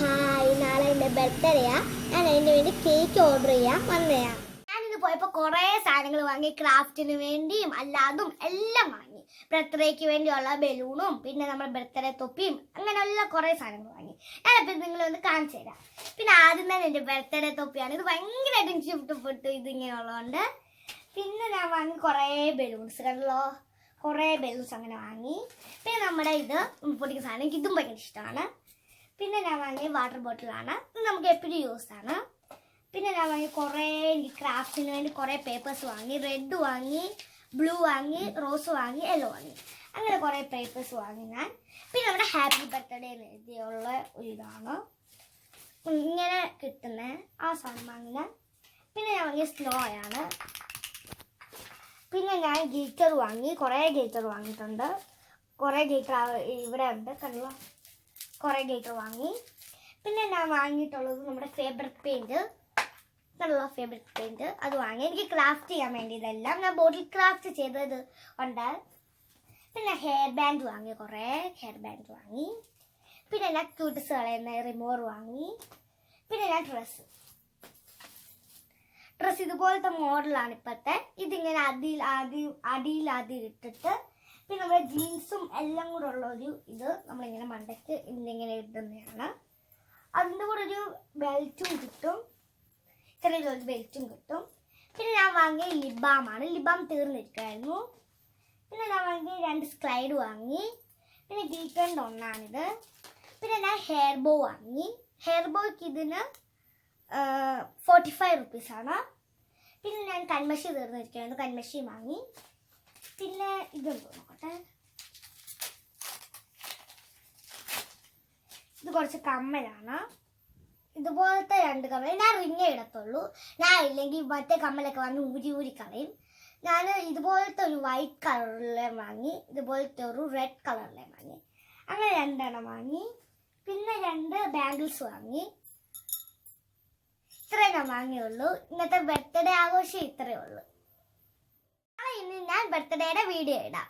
Hi, നാളെ എൻ്റെ ബർത്ത്ഡേയാ. ഞാൻ അതിന് വേണ്ടി കേക്ക് ഓർഡർ ചെയ്യാൻ വന്നതാ. ഞാനിന്ന് പോയപ്പോൾ കുറേ സാധനങ്ങൾ വാങ്ങി. ക്രാഫ്റ്റിന് വേണ്ടിയും അല്ലാതും എല്ലാം വാങ്ങി. ബർത്ത്ഡേക്ക് വേണ്ടിയുള്ള ബലൂണും പിന്നെ നമ്മുടെ ബർത്ത്ഡേ തൊപ്പിയും അങ്ങനെയുള്ള കുറേ സാധനങ്ങൾ വാങ്ങി. ഞാനപ്പോൾ നിങ്ങളൊന്ന് കാണിച്ചു തരാം. പിന്നെ ആദ്യം തന്നെ എൻ്റെ ബർത്ത്ഡേ തൊപ്പിയാണ്. ഇത് ഭയങ്കരമായിട്ട് എനിക്ക് ഇഷ്ടപ്പെട്ടു ഇതിങ്ങനെയുള്ളതുകൊണ്ട്. പിന്നെ ഞാൻ വാങ്ങി കുറേ ബലൂൺസ്, കണ്ടല്ലോ, കുറേ ബലൂൺസ് അങ്ങനെ വാങ്ങി. പിന്നെ നമ്മുടെ ഇത് പൊടിക്കുന്ന സാധനം എനിക്ക് ഇതും ഭയങ്കര ഇഷ്ടമാണ്. പിന്നെ ഞാൻ വാങ്ങിയ വാട്ടർ ബോട്ടിലാണ്, ഇത് നമുക്ക് എപ്പോഴും യൂസ് ആണ്. പിന്നെ ഞാൻ വാങ്ങി കുറേ എനിക്ക് ക്രാഫ്റ്റിന് വേണ്ടി കുറേ പേപ്പേഴ്സ് വാങ്ങി. റെഡ് വാങ്ങി, ബ്ലൂ വാങ്ങി, റോസ് വാങ്ങി, യെല്ലോ വാങ്ങി. അങ്ങനെ കുറേ പേപ്പേഴ്സ് വാങ്ങി ഞാൻ. പിന്നെ നമ്മുടെ ഹാപ്പി ബർത്ത്ഡേ എഴുതിയുള്ള ഒരു ഇതാണ് ഇങ്ങനെ കിട്ടുന്ന ആ സാധനം വാങ്ങിയ. പിന്നെ ഞാൻ വാങ്ങിയ സ്നോ ആണ്. പിന്നെ ഞാൻ ഗിറ്റർ വാങ്ങി, കുറേ ഗിറ്റർ വാങ്ങിയിട്ടുണ്ട്. കുറേ ഗിറ്റർ ഇവിടെ ഉണ്ട്, കണ്ടല്ലോ, കുറേ ഗിറ്റർ വാങ്ങി. പിന്നെ ഞാൻ വാങ്ങിയിട്ടുള്ളത് നമ്മുടെ ഫേബ്രിക് പെയിൻറ്റ്, നല്ല ഫേബ്രിക് പെയിൻറ്റ്, അത് വാങ്ങി. എനിക്ക് ക്രാഫ്റ്റ് ചെയ്യാൻ വേണ്ടി ഇതെല്ലാം ഞാൻ ബോട്ടിൽ ക്രാഫ്റ്റ് ചെയ്തത് ഉണ്ട്. പിന്നെ ഹെയർ ബാൻഡ് വാങ്ങി, കുറേ ഹെയർ ബാൻഡ് വാങ്ങി. പിന്നെ ഞാൻ ക്യൂട്ട്സ് കളയുന്ന റിമൂവർ വാങ്ങി. പിന്നെ ഞാൻ ഡ്രസ്സ് ഇതുപോലത്തെ മോഡലാണ് ഇപ്പോഴത്തെ. ഇതിങ്ങനെ അടിയിൽ ഇട്ടിട്ട് പിന്നെ നമ്മുടെ ജീൻസും എല്ലാം കൂടെ ഉള്ളൊരു ഇത് നമ്മളിങ്ങനെ മണ്ടയ്ക്ക് ഇന്നിങ്ങനെ ഇടുന്നതാണ്. അതിൻ്റെ കൂടെ ഒരു ബെൽറ്റും കിട്ടും, ചെറിയൊരു ബെൽറ്റും കിട്ടും. പിന്നെ ഞാൻ വാങ്ങിയ ലിബാമാണ്. ലിബാം തീർന്നിരിക്കുമായിരുന്നു. പിന്നെ ഞാൻ വാങ്ങിയ 2 സ്ലൈഡ് വാങ്ങി. പിന്നെ ഗീക്കറിൻ്റെ ഒന്നാണിത്. പിന്നെ ഞാൻ ഹെയർ ബോ വാങ്ങി. ഹെയർ ബോയ്ക്ക് ഇതിന് 45 റുപ്പീസാണ്. പിന്നെ ഞാൻ കൺമഷി തീർന്നിരിക്കുകയായിരുന്നു, കൺമഷിയും വാങ്ങി. പിന്നെ ഇതുണ്ട്, നോക്കട്ടെ, ഇത് കുറച്ച് കമ്മലാണ്. ഇതുപോലത്തെ 2 കമ്മൽ. ഞാൻ റിങ്ങേ ഇടത്തുള്ളൂ. ഞാൻ ഇല്ലെങ്കിൽ മറ്റേ കമ്മലൊക്കെ വാങ്ങി ഊരി കളയും. ഞാൻ ഇതുപോലത്തെ ഒരു വൈറ്റ് കളറിലെ വാങ്ങി, ഇതുപോലത്തെ ഒരു റെഡ് കളറിലെ വാങ്ങി. അങ്ങനെ 2 എണ്ണം വാങ്ങി. പിന്നെ 2 ബാംഗിൾസ് വാങ്ങി. ഇത്രേ ഞാൻ വാങ്ങിയുള്ളൂ. ഇന്നത്തെ ബർത്ത്ഡേ ആഘോഷം ഇത്രയേ ഉള്ളൂ. ഇനി ഞാൻ ബർത്ത്ഡേയുടെ വീഡിയോ ഇടാം.